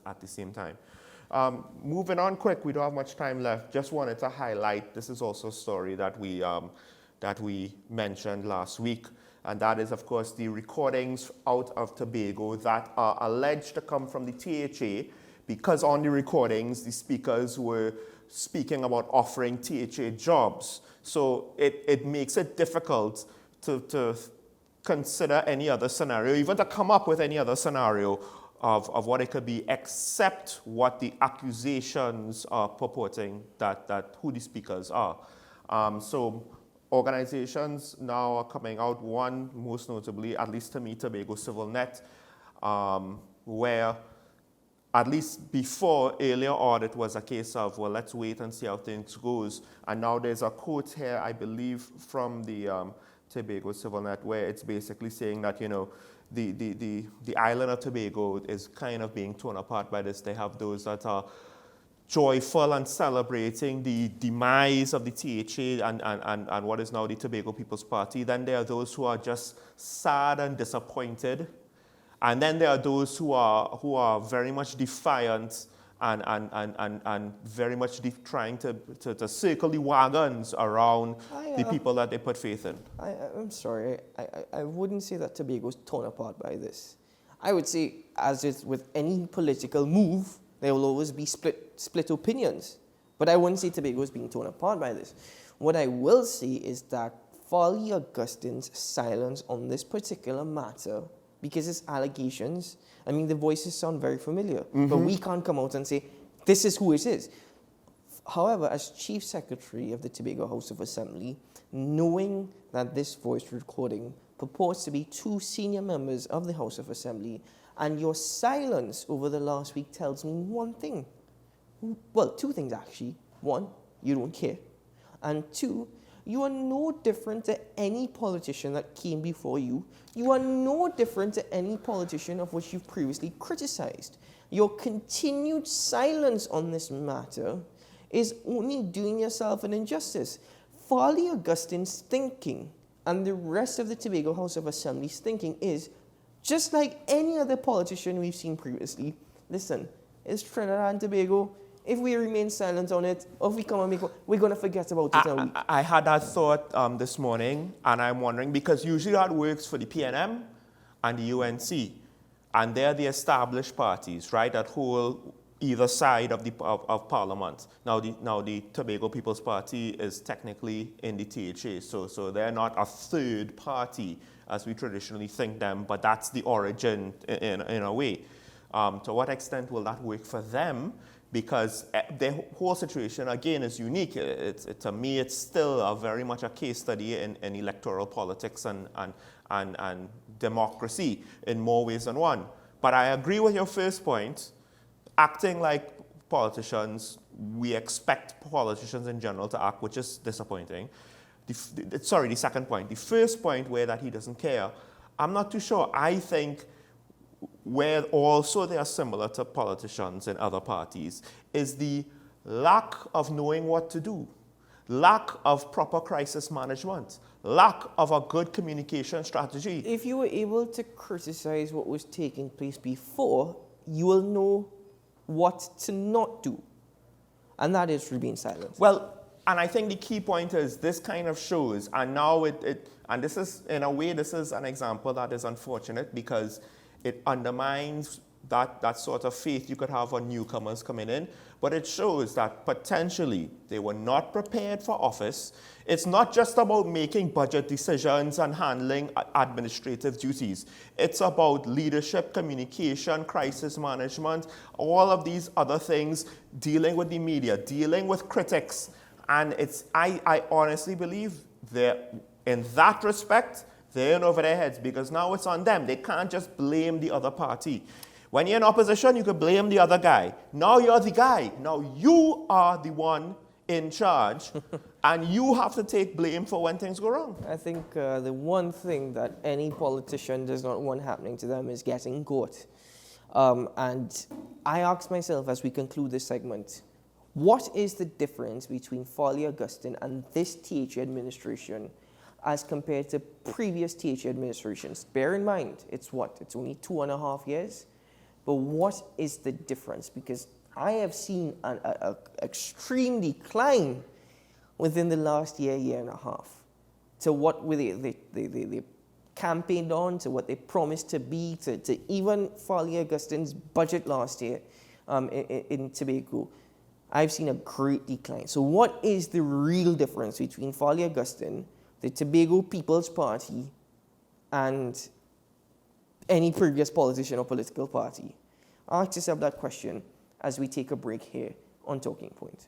at the same time. Moving on quick, we don't have much time left. Just wanted to highlight, this is also a story that we mentioned last week, and that is, of course, the recordings out of Tobago that are alleged to come from the THA, because on the recordings, the speakers were speaking about offering THA jobs. So it makes it difficult to consider any other scenario, even to come up with any other scenario of what it could be, except what the accusations are purporting that who the speakers are. So organizations now are coming out, one most notably, at least to me, Tobago Civil Net, where at least before, earlier on, it was a case of, well, let's wait and see how things goes. And now there's a quote here, I believe, from the Tobago Civil Net, where it's basically saying that, you know, the island of Tobago is kind of being torn apart by this. They have those that are joyful and celebrating the demise of the THA and what is now the Tobago People's Party. Then there are those who are just sad and disappointed. And then there are those who are very much defiant and very much trying to circle the wagons around the people that they put faith in. I'm sorry, I wouldn't say that Tobago's torn apart by this. I would say, as is with any political move, there will always be split opinions. But I wouldn't say Tobago is being torn apart by this. What I will say is that Folly Augustine's silence on this particular matter, because it's allegations, I mean, the voices sound very familiar, but we can't come out and say, this is who it is. However, as Chief Secretary of the Tobago House of Assembly, knowing that this voice recording purports to be two senior members of the House of Assembly, and your silence over the last week tells me one thing. Well, two things actually. One, you don't care. And two, you are no different to any politician that came before you. You are no different to any politician of which you've previously criticized. Your continued silence on this matter is only doing yourself an injustice. Folly Augustine's thinking and the rest of the Tobago House of Assembly's thinking is, just like any other politician we've seen previously, listen, it's Trinidad and Tobago. If we remain silent on it, or if we come and make it, we're going to forget about it in a week. I had that thought this morning, and I'm wondering, because usually that works for the PNM and the UNC, and they're the established parties, right, that hold either side of Parliament. Now the Tobago People's Party is technically in the THA, so they're not a third party as we traditionally think them, but that's the origin in a way. To what extent will that work for them? Because the whole situation, again, is unique. To me, it's still very much a case study in electoral politics and democracy in more ways than one. But I agree with your first point. Acting like politicians, we expect politicians in general to act, which is disappointing. The second point. The first point, where that he doesn't care, I'm not too sure. I think where also they are similar to politicians in other parties is the lack of knowing what to do, lack of proper crisis management, lack of a good communication strategy. If you were able to criticize what was taking place before, you will know what to not do, and that is remain silent. Well, and I think the key point is this kind of shows, and now and this is, in a way, this is an example that is unfortunate because it undermines that sort of faith you could have on newcomers coming in, but it shows that potentially they were not prepared for office. It's not just about making budget decisions and handling administrative duties. It's about leadership, communication, crisis management, all of these other things, dealing with the media, dealing with critics. And I honestly believe that in that respect, they're in over their heads because now it's on them. They can't just blame the other party. When you're in opposition, you can blame the other guy. Now you're the guy. Now you are the one in charge, and you have to take blame for when things go wrong. I think the one thing that any politician does not want happening to them is getting caught. And I ask myself as we conclude this segment, what is the difference between Folly Augustine and this THA administration as compared to previous THA administrations? Bear in mind, it's only 2.5 years. But what is the difference? Because I have seen an extreme decline within the last year and a half, to what they campaigned on, to what they promised to be, to even Folly Augustine's budget last year in Tobago. I've seen a great decline. So what is the real difference between Folly Augustine, the Tobago People's Party, and any previous politician or political party? Ask yourself that question as we take a break here on Talking Point.